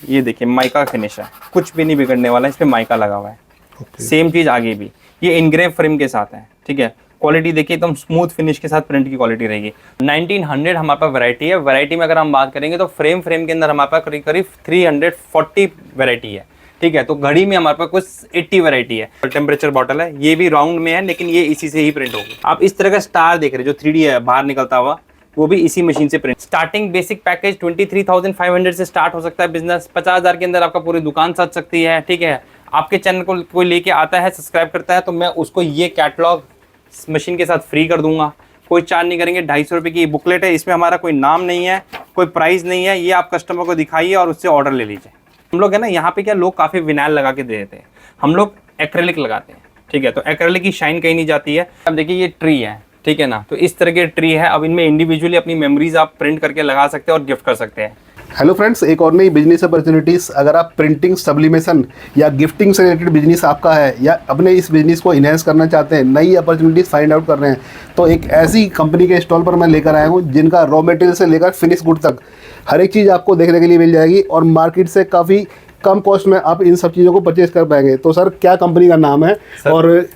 ये देखिए mica finish है, कुछ भी नहीं बिगड़ने वाला है, इस पे माइका लगा हुआ है। सेम चीज आगे भी, ये इनग्रेव फ्रेम के साथ है, ठीक है। क्वालिटी देखिए एकदम स्मूथ फिनिश के साथ प्रिंट की क्वालिटी रहेगी। 1900 हमारे पास वैरायटी है। वैरायटी में अगर हम बात करेंगे तो फ्रेम के अंदर हमारे पास करीब करीब 340 वैरायटी है, ठीक है। तो घड़ी में हमारे पास कुछ 80 वैरायटी है। टेम्परेचर बॉटल है, ये भी राउंड में है लेकिन ये इसी से ही प्रिंट होगी। आप इस तरह का स्टार देख रहे हैं जो 3D है बाहर निकलता हुआ, वो भी इसी मशीन से प्रिंट। स्टार्टिंग बेसिक पैकेज 23,500 से स्टार्ट हो सकता है बिजनेस। 50,000 के अंदर आपका पूरी दुकान सज सकती है, ठीक है। आपके चैनल को कोई लेके आता है, सब्सक्राइब करता है, तो मैं उसको ये कैटलॉग मशीन के साथ फ्री कर दूंगा, कोई चार्ज नहीं करेंगे। 250 रुपये की बुकलेट है, इसमें हमारा कोई नाम नहीं है, कोई प्राइस नहीं है, ये आप कस्टमर को दिखाइए और उससे ऑर्डर ले लीजिए। हम लोग है ना यहाँ पे क्या लोग काफ़ी विनाइल लगा के दे देते हैं, हम लोग एक्रेलिक लगाते हैं, ठीक है। तो एक्रेलिक की शाइन कहीं नहीं जाती है। अब देखिए ये ट्री है, ठीक है ना, तो इस तरह के ट्री है। अब इनमें इंडिविजुअली अपनी मेमोरीज आप प्रिंट करके लगा सकते हैं और गिफ्ट कर सकते हैं। हेलो फ्रेंड्स, एक और नई बिजनेस अपॉर्चुनिटीज़। अगर आप प्रिंटिंग, सब्लिमेशन या गिफ्टिंग से रिलेटेड बिजनेस आपका है या अपने इस बिजनेस को इन्हेंस करना चाहते हैं, नई अपॉर्चुनिटीज़ फाइंड आउट कर रहे हैं, तो एक ऐसी कंपनी के स्टॉल पर मैं लेकर आया हूँ जिनका रॉ मटेरियल से लेकर फिनिश गुड तक हर एक चीज़ आपको देखने के लिए मिल जाएगी और मार्केट से काफ़ी कम कॉस्ट में आप इन सब चीज़ों को परचेज कर पाएंगे। तो सर, क्या कंपनी का नाम है और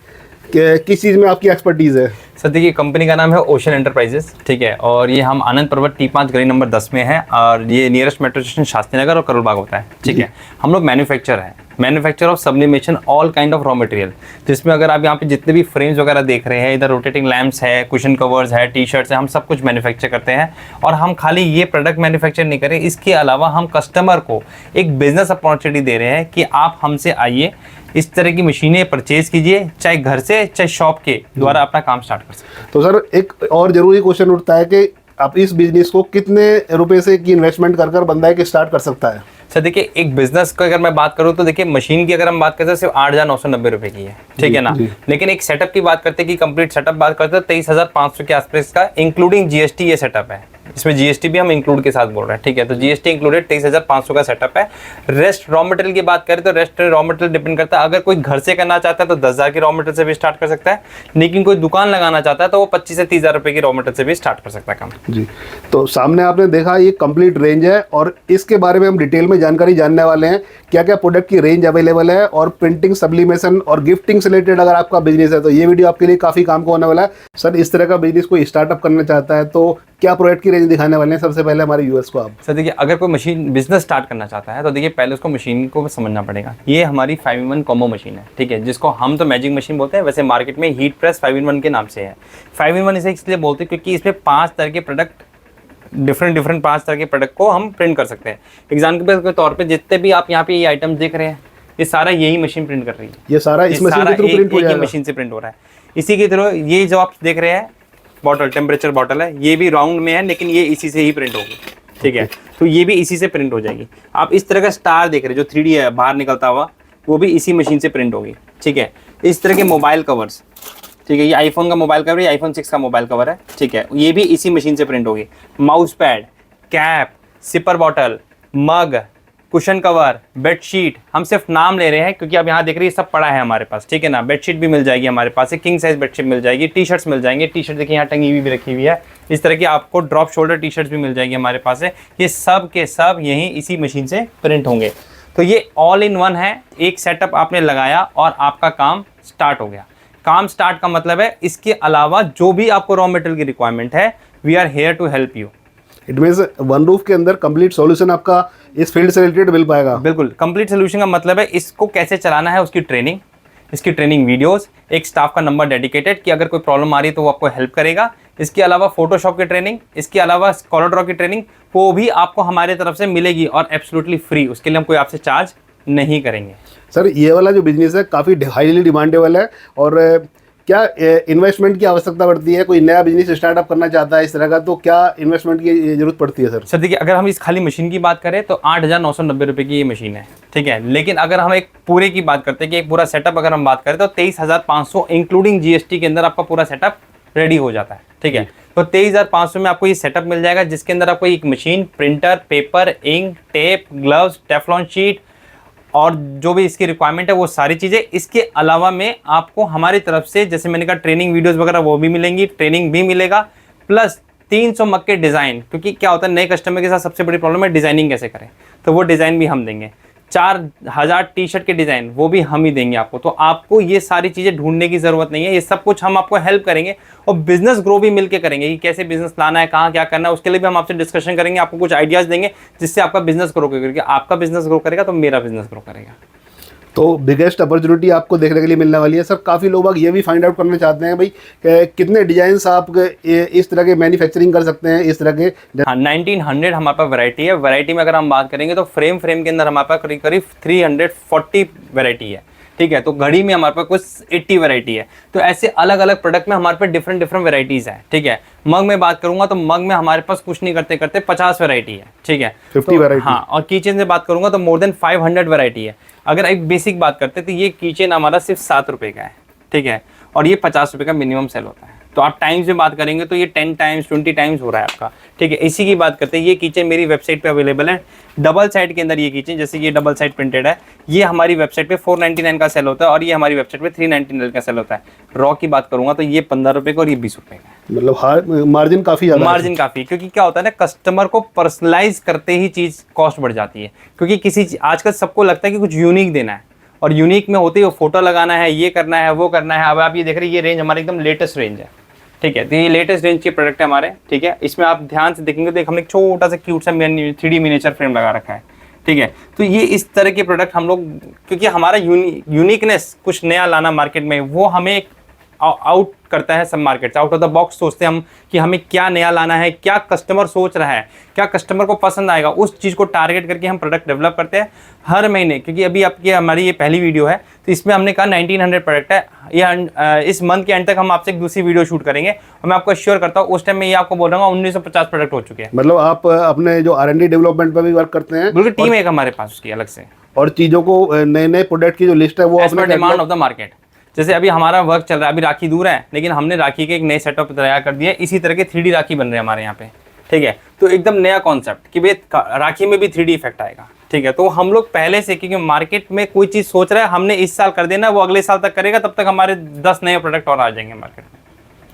किस चीज़ में आपकी एक्सपर्टीज़ है? सर देखिए, कंपनी का नाम है ओशन एंटरप्राइजेस, ठीक है। और ये हम आनंद पर्वत T5 गली नंबर 10 में है और ये nearest metro station Shastri Nagar और करोल बाग होता है, ठीक है। हम लोग manufacture of sublimation all kind of raw material, जिसमें अगर आप यहाँ पे जितने भी फ्रेम्स वगैरह देख रहे हैं, इधर रोटेटिंग लैंप्स है, कुशन कवर्स है, टी-शर्ट्स है, हम सब कुछ मैन्युफैक्चर करते हैं। और हम खाली ये प्रोडक्ट मैन्युफैक्चर नहीं करें, इसके अलावा हम कस्टमर को एक बिजनेस अपॉर्चुनिटी दे रहे हैं कि आप हमसे आइए, इस तरह की मशीनें परचेज कीजिए, चाहे घर से चाहे शॉप के द्वारा अपना काम स्टार्ट कर सकते हैं। तो सर, एक और जरूरी क्वेश्चन उठता है कि आप इस बिजनेस को कितने रुपए से की इन्वेस्टमेंट कर बंदा एक स्टार्ट कर सकता है? सर देखिए, एक बिजनेस को अगर मैं बात करूं तो देखिए, मशीन की अगर हम बात करते हैं सिर्फ 8,990 रुपए की है, ठीक है ना। लेकिन एक सेटअप की बात करते हैं कि कंप्लीट सेटअप बात करते हैं 23,500 के आसपास का, इंक्लूडिंग जीएसटी ये सेटअप है। इसमें जीएसटी भी हम इंक्लूड के साथ बोल रहे हैं, ठीक है। तो जीएसटी इंक्लूडेड 23,500 का सेटअप है। रेस्ट रॉ मटेरियल की बात करें तो रेस्ट रॉ मटेरियल डिपेंड करता है। अगर कोई घर से करना चाहता है तो 10,000 की रॉ मटेरियल से भी स्टार्ट कर सकता है, लेकिन कोई दुकान लगाना चाहता है तो वो 25 से 30,000 रुपए की रॉ मटेरियल से भी स्टार्ट कर सकता है काम। जी, तो सामने आपने देखा ये कंप्लीट रेंज है और इसके बारे में हम डिटेल में जानकारी जानने वाले हैं, क्या क्या प्रोडक्ट की रेंज अवेलेबल है। और प्रिंटिंग, सब्लिमेशन और गिफ्टिंग से रिलेटेड अगर आपका बिजनेस है तो ये वीडियो आपके लिए काफ़ी काम को होने वाला है। सर, इस तरह का बिजनेस कोई स्टार्टअप करना चाहता है तो क्या प्रोडक्ट की रेंज दिखाने वाले हैं सबसे पहले हमारे यूएस को आप? सर देखिए, अगर कोई मशीन बिजनेस स्टार्ट करना चाहता है तो देखिए पहले उसको मशीन को समझना पड़ेगा। ये हमारी 5-in-1 कॉम्बो मशीन है, ठीक है, जिसको हम तो मैजिक मशीन बोलते हैं, वैसे मार्केट में हीट प्रेस 5-in-1 के नाम से है। 5-in-1 इसे इसलिए बोलते हैं क्योंकि इसमें 5 तरह के प्रोडक्ट, डिफरेंट 5 तरह के प्रोडक्ट को हम प्रिंट कर सकते हैं। एग्जाम्पल के तौर पर जितने भी आप यहाँ पे ये आइटम्स देख रहे हैं, ये सारा यही मशीन प्रिंट कर रही है। ये सारा इस मशीन के थ्रू प्रिंट हो जाएगा, मशीन से प्रिंट हो रहा है। इसी के थ्रू ये जो आप देख रहे हैं बॉटल, टेम्परेचर बॉटल है, ये भी राउंड में है लेकिन ये इसी से ही प्रिंट होगी, ठीक है। तो ये भी इसी से प्रिंट हो जाएगी। आप इस तरह का स्टार देख रहे हैं जो 3D है बाहर निकलता हुआ, वो भी इसी मशीन से प्रिंट होगी, ठीक है। इस तरह के मोबाइल कवर्स, ठीक है, ये आईफोन का मोबाइल कवर है, आईफोन 6 का मोबाइल कवर है, ठीक है, ये भी इसी मशीन से प्रिंट होगी। Mouse pad, cap, sipper bottle, mug, cushion cover, bedsheet, हम सिर्फ नाम ले रहे हैं क्योंकि अब यहाँ देख रही है सब पड़ा है हमारे पास, ठीक है ना। बेडशीट भी मिल जाएगी हमारे पास, किंग साइज बेडशीट मिल जाएगी, टी-शर्ट्स मिल जाएंगे। टी-शर्ट देखिए यहाँ टंगी हुई भी रखी हुई है, इस तरह की आपको ड्रॉप शोल्डर टी-शर्ट्स भी मिल जाएगी हमारे पास है। ये सब के सब यहीं इसी मशीन से प्रिंट होंगे। तो ये ऑल इन वन है, एक सेटअप आपने लगाया और आपका काम स्टार्ट हो गया। काम स्टार्ट का मतलब है इसके अलावा जो भी आपको रॉ मटेरियल की रिक्वायरमेंट है, we are here to help you. It means one roof के अंदर कंप्लीट सॉल्यूशन आपका इस फील्ड से रिलेटेड मिल पाएगा। बिल्कुल, कंप्लीट सोल्यूशन का मतलब है इसको कैसे चलाना है, उसकी ट्रेनिंग, इसकी ट्रेनिंग वीडियोस, एक स्टाफ का नंबर डेडिकेटेड कि अगर कोई प्रॉब्लम आ रही है तो वो आपको हेल्प करेगा। इसके अलावा फोटोशॉप की ट्रेनिंग, इसके अलावा कलर ड्रॉ की ट्रेनिंग, वो भी आपको हमारे तरफ से मिलेगी और एब्सोल्युटली फ्री। उसके लिए हम कोई आपसे चार्ज नहीं करेंगे। सर, ये वाला जो बिजनेस है काफ़ी हाईली डिमांडेबल है और क्या इन्वेस्टमेंट की आवश्यकता पड़ती है? कोई नया बिजनेस स्टार्टअप करना चाहता है इस तरह का, तो क्या इन्वेस्टमेंट की जरूरत पड़ती है? सर देखिए, अगर हम इस खाली मशीन की बात करें तो 8,990 रुपये की ये मशीन है, ठीक है। लेकिन अगर हम एक पूरे की बात करते हैं कि एक पूरा सेटअप अगर हम बात करें तो 23,500 इंक्लूडिंग जीएसटी के अंदर आपका पूरा सेटअप रेडी हो जाता है, ठीक है। तो 23,500 में आपको ये सेटअप मिल जाएगा, जिसके अंदर आपको एक machine, printer, paper, ink, tape, gloves, Teflon sheet और जो भी इसकी रिक्वायरमेंट है वो सारी चीज़ें। इसके अलावा में आपको हमारी तरफ से, जैसे मैंने कहा, ट्रेनिंग वीडियोस वगैरह वो भी मिलेंगी, ट्रेनिंग भी मिलेगा, प्लस 300 मग के डिज़ाइन, क्योंकि क्या होता है नए कस्टमर के साथ सबसे बड़ी प्रॉब्लम है डिज़ाइनिंग कैसे करें, तो वो डिज़ाइन भी हम देंगे। 4000 टी शर्ट के डिज़ाइन वो भी हम ही देंगे आपको। तो आपको ये सारी चीज़ें ढूंढने की ज़रूरत नहीं है, ये सब कुछ हम आपको हेल्प करेंगे और बिजनेस ग्रो भी मिलके करेंगे कि कैसे बिजनेस लाना है, कहाँ क्या करना है, उसके लिए भी हम आपसे डिस्कशन करेंगे, आपको कुछ आइडियाज़ देंगे जिससे आपका बिजनेस ग्रो करेगा। आपका बिजनेस ग्रो करेगा तो मेरा बिजनेस ग्रो करेगा। तो बिगेस्ट अपॉर्चुनिटी आपको देखने के लिए मिलने वाली है सर। काफ़ी लोग ये भी फाइंड आउट करना चाहते हैं भाई कितने डिजाइन आप इस तरह के मैन्युफैक्चरिंग कर सकते हैं इस तरह के। हाँ, 1900 हमारे पास वैरायटी है। वैरायटी में अगर हम बात करेंगे तो फ्रेम के अंदर हमारे पास करीब करीब 340 वैरायटी है, ठीक है। तो घड़ी में हमारे पास कुछ 80 वैरायटी है। तो ऐसे अलग अलग प्रोडक्ट में हमारे पास डिफरेंट वैरायटीज़ है, ठीक है। मग में बात करूंगा तो मग में हमारे पास कुछ नहीं करते करते 50 वैरायटी है, ठीक है, 50 वैरायटी। हाँ, और कीचेन से बात करूंगा तो मोर देन 500 वैरायटी है। अगर एक बेसिक बात करते तो ये कीचेन हमारा सिर्फ 7 रुपये का है, ठीक है, और ये 50 रुपये का मिनिमम सेल होता है। तो आप टाइम्स में बात करेंगे तो ये 10 टाइम्स 20 टाइम्स हो रहा है आपका, ठीक है। इसी की बात करते हैं, ये किचन मेरी वेबसाइट पे अवेलेबल है डबल साइड के अंदर। ये किचन जैसे ये डबल साइड प्रिंटेड है, ये हमारी वेबसाइट पे 499 का सेल होता है और ये हमारी वेबसाइट पे 399 का सेल होता है। रॉ की बात करूंगा तो ये 15 रुपये का और ये 20 रुपये का है। मतलब मार्जिन काफ़ी ज़्यादा, मार्जिन काफ़ी, क्योंकि क्या होता है ना कस्टमर को पर्सनलाइज करते ही चीज़ कॉस्ट बढ़ जाती है। क्योंकि किसी आजकल सबको लगता है कि कुछ यूनिक देना है, और यूनिक में होते ही फोटो लगाना है, ये करना है, वो करना है। अब आप ये देख रहे हैं, ये रेंज हमारी एकदम लेटेस्ट रेंज है, ठीक है। तो ये लेटेस्ट रेंज के प्रोडक्ट है हमारे, ठीक है। इसमें आप ध्यान से देखेंगे तो हमने एक छोटा सा क्यूट सा 3D मिनिएचर फ्रेम लगा रखा है, ठीक है। तो ये इस तरह के प्रोडक्ट हम लोग, क्योंकि हमारा यूनिकनेस कुछ नया लाना मार्केट में, वो हमें आउट करता है सब मार्केट से। आउट ऑफ द बॉक्स सोचते हैं हम कि हमें क्या नया लाना है, क्या कस्टमर सोच रहा है, क्या कस्टमर को पसंद आएगा, उस चीज़ को टारगेट करके हम प्रोडक्ट डेवलप करते हैं हर महीने। क्योंकि अभी आपकी हमारी ये पहली वीडियो है, तो इसमें हमने कहा 1900 प्रोडक्ट है। ये इस मंथ के एंड तक हम आपसे एक दूसरी वीडियो शूट करेंगे और मैं आपको श्योर करता हूँ उस टाइम में ये आपको बोल रहा हूँ 1950 प्रोडक्ट हो चुके हैं। मतलब आप अपने जो R&D डेवलपमेंट पर भी वर्क करते हैं? बिल्कुल, टीम एक हमारे पास उसकी अलग से, और चीज़ों को नए प्रोडक्ट की जो लिस्ट है वो as per demand of the market. जैसे अभी हमारा वर्क चल रहा है, अभी राखी दूर है, लेकिन हमने राखी के एक नए सेटअप तैयार कर दिया है। इसी तरह के 3D राखी बन रहे हैं हमारे यहाँ पे, ठीक है। तो एकदम नया कॉन्सेप्ट कि भाई राखी में भी 3D इफेक्ट आएगा, ठीक है। तो हम लोग पहले से, क्योंकि मार्केट में कोई चीज़ सोच रहा है, हमने इस साल कर देना, वो अगले साल तक करेगा, तब तक हमारे 10 नए प्रोडक्ट और आ जाएंगे मार्केट में।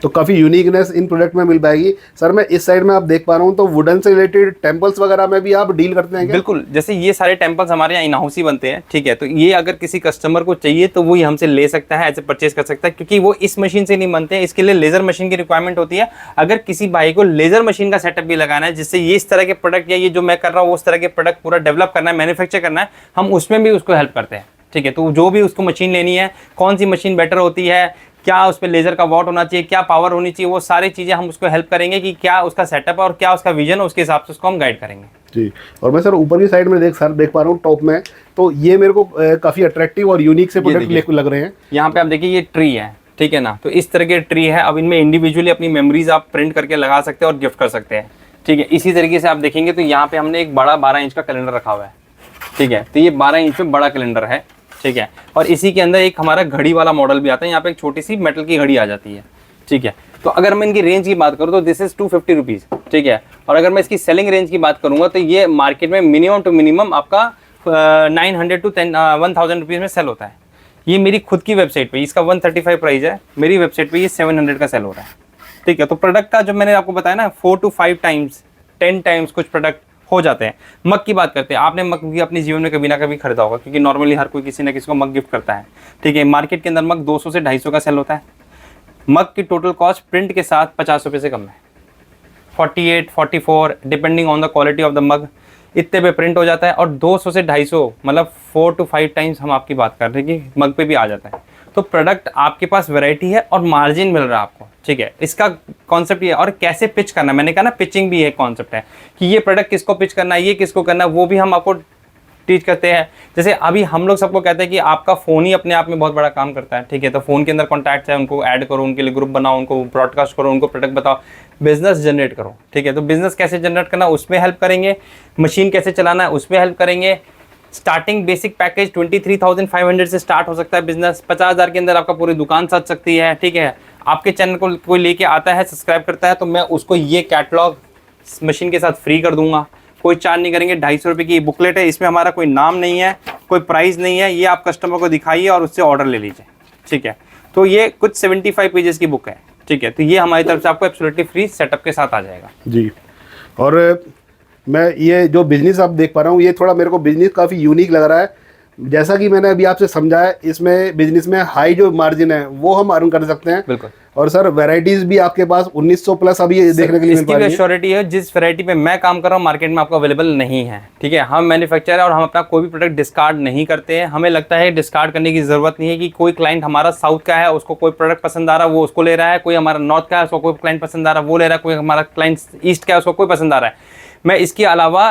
तो काफ़ी यूनिकनेस इन प्रोडक्ट में मिल पाएगी। सर मैं इस साइड में आप देख पा रहा हूँ तो वुडन से रिलेटेड टेम्पल्स वगैरह में भी आप डील करते हैं क्या? बिल्कुल, जैसे ये सारे टेम्पल्स हमारे यहाँ इन हाउस ही बनते हैं, ठीक है। तो ये अगर किसी कस्टमर को चाहिए तो वो हमसे ले सकता है, ऐसे परचेज कर सकता है, क्योंकि वो इस मशीन से नहीं बनते हैं। इसके लिए लेजर मशीन की रिक्वायरमेंट होती है। अगर किसी भाई को लेजर मशीन का सेटअप भी लगाना है, जिससे ये इस तरह के प्रोडक्ट या ये जो मैं कर रहा हूँ उस तरह के प्रोडक्ट पूरा डेवलप करना है, मैन्युफैक्चर करना है, हम उसमें भी उसको हेल्प करते हैं, ठीक है। तो जो भी उसको मशीन लेनी है, कौन सी मशीन बेटर होती है, क्या उस पर लेज़र का वॉट होना चाहिए, क्या पावर होनी चाहिए, वो सारी चीज़ें हम उसको हेल्प करेंगे कि क्या उसका सेटअप है और क्या उसका विजन है, उसके हिसाब से उसको हम गाइड करेंगे। जी। और मैं सर ऊपर की साइड में देख पा रहा हूँ टॉप में, तो ये मेरे को काफ़ी अट्रैक्टिव और यूनिक से प्रोडक्ट लग रहे हैं। यहाँ पे आप देखिए ये ट्री है, ठीक है ना। तो इस तरह के ट्री है। अब इनमें इंडिविजुअली अपनी मेमोरीज आप प्रिंट करके लगा सकते हैं और गिफ्ट कर सकते हैं, ठीक है। इसी तरीके से आप देखेंगे तो यहाँ पे हमने एक बड़ा 12 इंच का कैलेंडर रखा हुआ है, ठीक है। तो ये 12 इंच में बड़ा कैलेंडर है, ठीक है। और इसी के अंदर एक हमारा घड़ी वाला मॉडल भी आता है। यहाँ पे एक छोटी सी मेटल की घड़ी आ जाती है, ठीक है। तो अगर मैं इनकी रेंज की बात करूँ तो दिस इज 250 रुपीज़, ठीक है। और अगर मैं इसकी सेलिंग रेंज की बात करूँगा तो ये मार्केट में मिनिमम टू मिनिमम आपका 900 to 1000 रुपीज़ में सेल होता है। ये मेरी खुद की वेबसाइट पे इसका 135 प्राइस है, मेरी वेबसाइट पे ये 700 का सेल हो रहा है, ठीक है। तो प्रोडक्ट का जो मैंने आपको बताया ना 4 to 5 टाइम्स 10 टाइम्स कुछ प्रोडक्ट हो जाते हैं। मग की बात करते हैं, आपने मग भी अपने जीवन में कभी ना कभी खरीदा होगा, क्योंकि नॉर्मली हर कोई किसी ना किसी को मग गिफ्ट करता है, ठीक है। मार्केट के अंदर मग 200 से 250 का सेल होता है। मग की टोटल कॉस्ट प्रिंट के साथ 50 रुपये से कम है, 48, 44 depending on the quality of the mug, इतने पे प्रिंट हो जाता है। और 200 से 250 मतलब 4 to 5 टाइम्स हम आपकी बात कर रहे हैं कि मग पे भी आ जाता है। तो प्रोडक्ट आपके पास वैरायटी है और मार्जिन मिल रहा है आपको, ठीक है। इसका कॉन्सेप्ट ये है। और कैसे पिच करना है, मैंने कहा ना पिचिंग भी एक कॉन्सेप्ट है कि ये प्रोडक्ट किसको पिच करना है, ये किसको करना है, वो भी हम आपको टीच करते हैं। जैसे अभी हम लोग सबको कहते हैं कि आपका फ़ोन ही अपने आप में बहुत बड़ा काम करता है, ठीक है। तो फ़ोन के अंदर कॉन्टैक्ट्स है, उनको ऐड करो, उनके लिए ग्रुप बनाओ, उनको ब्रॉडकास्ट करो, उनको प्रोडक्ट बताओ, बिजनेस जनरेट करो, ठीक है। तो बिजनेस कैसे जनरेट करना उसमें हेल्प करेंगे, मशीन कैसे चलाना है उसमें हेल्प करेंगे। स्टार्टिंग बेसिक पैकेज 23,500 से स्टार्ट हो सकता है बिजनेस। 50,000 के अंदर आपका पूरी दुकान सज सकती है, ठीक है। आपके चैनल को कोई लेके आता है, सब्सक्राइब करता है, तो मैं उसको ये कैटलॉग मशीन के साथ फ्री कर दूंगा, कोई चार्ज नहीं करेंगे। 250 रुपये की बुकलेट है, इसमें हमारा कोई नाम नहीं है, कोई प्राइस नहीं है, ये आप कस्टमर को दिखाइए और उससे ऑर्डर ले लीजिए, ठीक है। तो ये कुछ 75 पेजेस की बुक है, ठीक है, तो ये हमारी तरफ से आपको एब्सोल्युटली फ्री सेटअप के साथ आ जाएगा जी। और मैं ये जो बिज़नेस आप देख पा रहा हूँ, ये थोड़ा मेरे को बिज़नेस काफ़ी यूनिक लग रहा है। जैसा कि मैंने अभी आपसे समझाया, इसमें बिज़नेस में हाई जो मार्जिन है वो हम अर्न कर सकते हैं। बिल्कुल। और सर वैरायटीज़ भी आपके पास 1900 प्लस अभी ये देखने के लिए मिल इसकी पा भी रही है। श्योरिटी है, जिस वैरायटी पे मैं काम कर रहा हूँ मार्केट में आपको अवेलेबल नहीं है। ठीक है, हम मैन्युफैक्चरर है और हम अपना कोई भी प्रोडक्ट डिस्कार्ड नहीं करते हैं। हमें लगता है डिस्कार्ड करने की ज़रूरत नहीं है कि कोई क्लाइंट हमारा साउथ का है, उसको कोई प्रोडक्ट पसंद आ रहा है वो उसको ले रहा है, कोई हमारा नॉर्थ का है उसको कोई क्लाइंट पसंद आ रहा है वो ले रहा है, कोई हमारा क्लाइंट ईस्ट का है उसको कोई पसंद आ रहा है। मैं इसके अलावा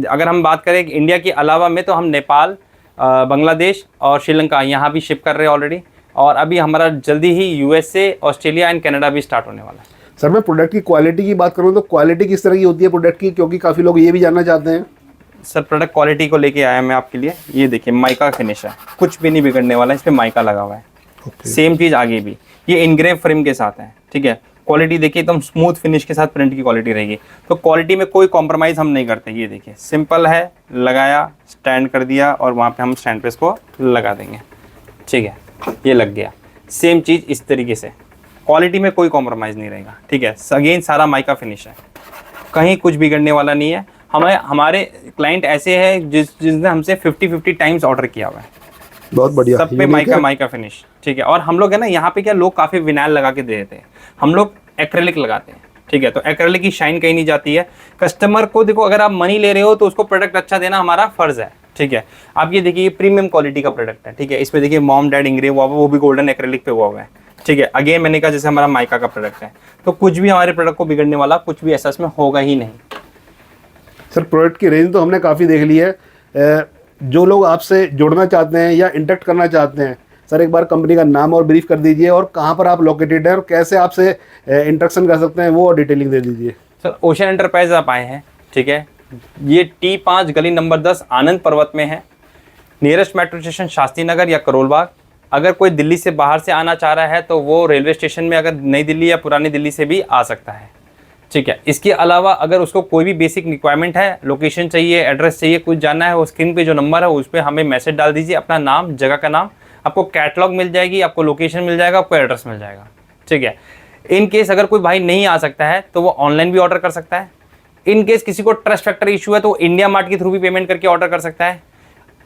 अगर हम बात करें इंडिया के अलावा में, तो हम नेपाल, बांग्लादेश और श्रीलंका यहाँ भी शिप कर रहे हैं ऑलरेडी, और अभी हमारा जल्दी ही यूएसए, ऑस्ट्रेलिया एंड कनाडा भी स्टार्ट होने वाला है। सर मैं प्रोडक्ट की क्वालिटी की बात करूँ तो क्वालिटी किस तरह की होती है प्रोडक्ट की, क्योंकि काफ़ी लोग ये भी जानना चाहते हैं। सर प्रोडक्ट क्वालिटी को लेके आया मैं आपके लिए। ये देखिए माइका फिनिश है, कुछ भी नहीं बिगड़ने वाला है, इस पर माइका लगा हुआ है। सेम चीज़ आगे भी, ये इनग्रेव फ्रेम के साथ है। ठीक है, क्वालिटी देखिए एकदम स्मूथ फिनिश के साथ प्रिंट की क्वालिटी रहेगी, तो क्वालिटी में कोई कॉम्प्रोमाइज़ हम नहीं करते। ये देखिए सिंपल है, लगाया, स्टैंड कर दिया और वहाँ पे हम स्टैंड पे इसको लगा देंगे। ठीक है, ये लग गया। सेम चीज़ इस तरीके से, क्वालिटी में कोई कॉम्प्रोमाइज़ नहीं रहेगा। ठीक है, अगेन सारा माइका फिनिश है, कहीं कुछ बिगड़ने वाला नहीं है। हमारे क्लाइंट ऐसे हैं जिसने हमसे 50 टाइम्स ऑर्डर किया हुआ है, बहुत बढ़िया, सब पे माइका फिनिश। ठीक है, और हम लोग है ना यहाँ पे क्या, लोग काफ़ी विनाइल लगा के दे देते हैं, हम लोग एक्रेलिक लगाते हैं। ठीक है, तो एक्रेलिक की शाइन कहीं नहीं जाती है। कस्टमर को देखो, अगर आप मनी ले रहे हो तो उसको प्रोडक्ट अच्छा देना हमारा फर्ज है। ठीक है, आप ये देखिए, ये प्रीमियम क्वालिटी का प्रोडक्ट है। ठीक है, इस पे देखिए मॉम डैड इंग्रेव हुआ हुआ, वो भी गोल्डन एक्रेलिक पे हुआ हुआ है। ठीक है, अगेन मैंने कहा जैसे हमारा माइका का प्रोडक्ट है, तो कुछ भी हमारे प्रोडक्ट को बिगड़ने वाला कुछ भी ऐसा इसमें होगा ही नहीं। सर प्रोडक्ट की रेंज तो हमने काफ़ी देख ली है। जो लोग आपसे जुड़ना चाहते हैं या इंटरेक्ट करना चाहते हैं, सर एक बार कंपनी का नाम और ब्रीफ कर दीजिए, और कहाँ पर आप लोकेटेड हैं और कैसे आपसे इंटरेक्शन कर सकते हैं वो डिटेलिंग दे दीजिए। सर ओशन एंटरप्राइज आप आए हैं। ठीक है, ये T5 गली नंबर 10 आनंद पर्वत में है। Nearest metro station Shastri Nagar या करोल बाग। अगर कोई दिल्ली से बाहर से आना चाह रहा है तो वो रेलवे स्टेशन में अगर नई दिल्ली या पुरानी दिल्ली से भी आ सकता है। ठीक है, इसके अलावा अगर उसको कोई भी बेसिक रिक्वायरमेंट है, लोकेशन चाहिए, एड्रेस चाहिए, कुछ जानना है, वो स्क्रीन पे जो नंबर है उस पर हमें मैसेज डाल दीजिए, अपना नाम, जगह का नाम, आपको कैटलॉग मिल जाएगी, आपको लोकेशन मिल जाएगा, आपको एड्रेस मिल जाएगा। ठीक है, इन केस अगर कोई भाई नहीं आ सकता है तो वो ऑनलाइन भी ऑर्डर कर सकता है। इन केस किसी को ट्रस्ट फैक्टर इशू है तो इंडिया मार्ट के थ्रू भी पेमेंट करके ऑर्डर कर सकता है।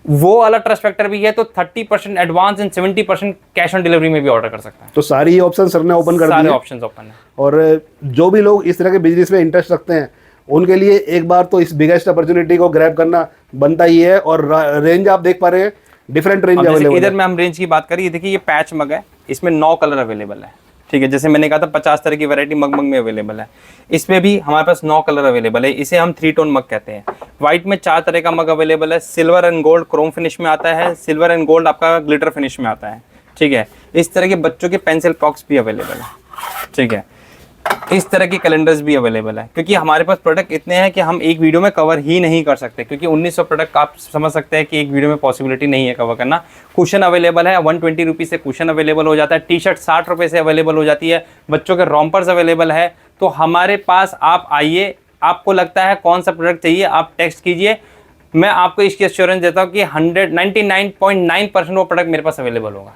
वो वाला ट्रस्ट फैक्टर भी है तो 30% advance and 70% cash on delivery में भी ऑर्डर कर सकता है। तो सारी ये ऑप्शन सर ने ओपन कर दिए, सारे ऑप्शंस ओपन है। और जो भी लोग इस तरह के बिजनेस में इंटरेस्ट रखते हैं उनके लिए एक बार तो इस बिगेस्ट अपॉर्चुनिटी को ग्रैब करना बनता ही है। और रेंज आप देख पा रहे हैं, डिफरेंट रेंज अवेलेबल है। इधर में हम रेंज की बात करें, ये देखिए ये पैच मग है, इसमें 9 कलर अवेलेबल है। ठीक है, जैसे मैंने कहा था 50 तरह की वैरायटी मग में अवेलेबल है, इसमें भी हमारे पास 9 कलर अवेलेबल है। इसे हम 3 टोन मग कहते हैं। व्हाइट में 4 तरह का मग अवेलेबल है, silver and gold Chrome finish में आता है, सिल्वर एंड गोल्ड आपका ग्लिटर फिनिश में आता है। ठीक है, इस तरह के बच्चों के पेंसिल बॉक्स भी अवेलेबल है। ठीक है, इस तरह के कैलेंडर्स भी अवेलेबल है, क्योंकि हमारे पास प्रोडक्ट इतने हैं कि हम एक वीडियो में कवर ही नहीं कर सकते, क्योंकि 1900 प्रोडक्ट आप समझ सकते हैं कि एक वीडियो में पॉसिबिलिटी नहीं है कवर करना। कुशन अवेलेबल है, 120 रुपीज़ से कुशन अवेलेबल हो जाता है। टी शर्ट 60 रुपये से अवेलेबल हो जाती है। बच्चों के रॉम्पर्स अवेलेबल है। तो हमारे पास आप आइए, आपको लगता है कौन सा प्रोडक्ट चाहिए आप टेक्स्ट कीजिए, मैं आपको इसकी एश्योरेंस देता हूँ कि 99.9% वो प्रोडक्ट मेरे पास अवेलेबल होगा।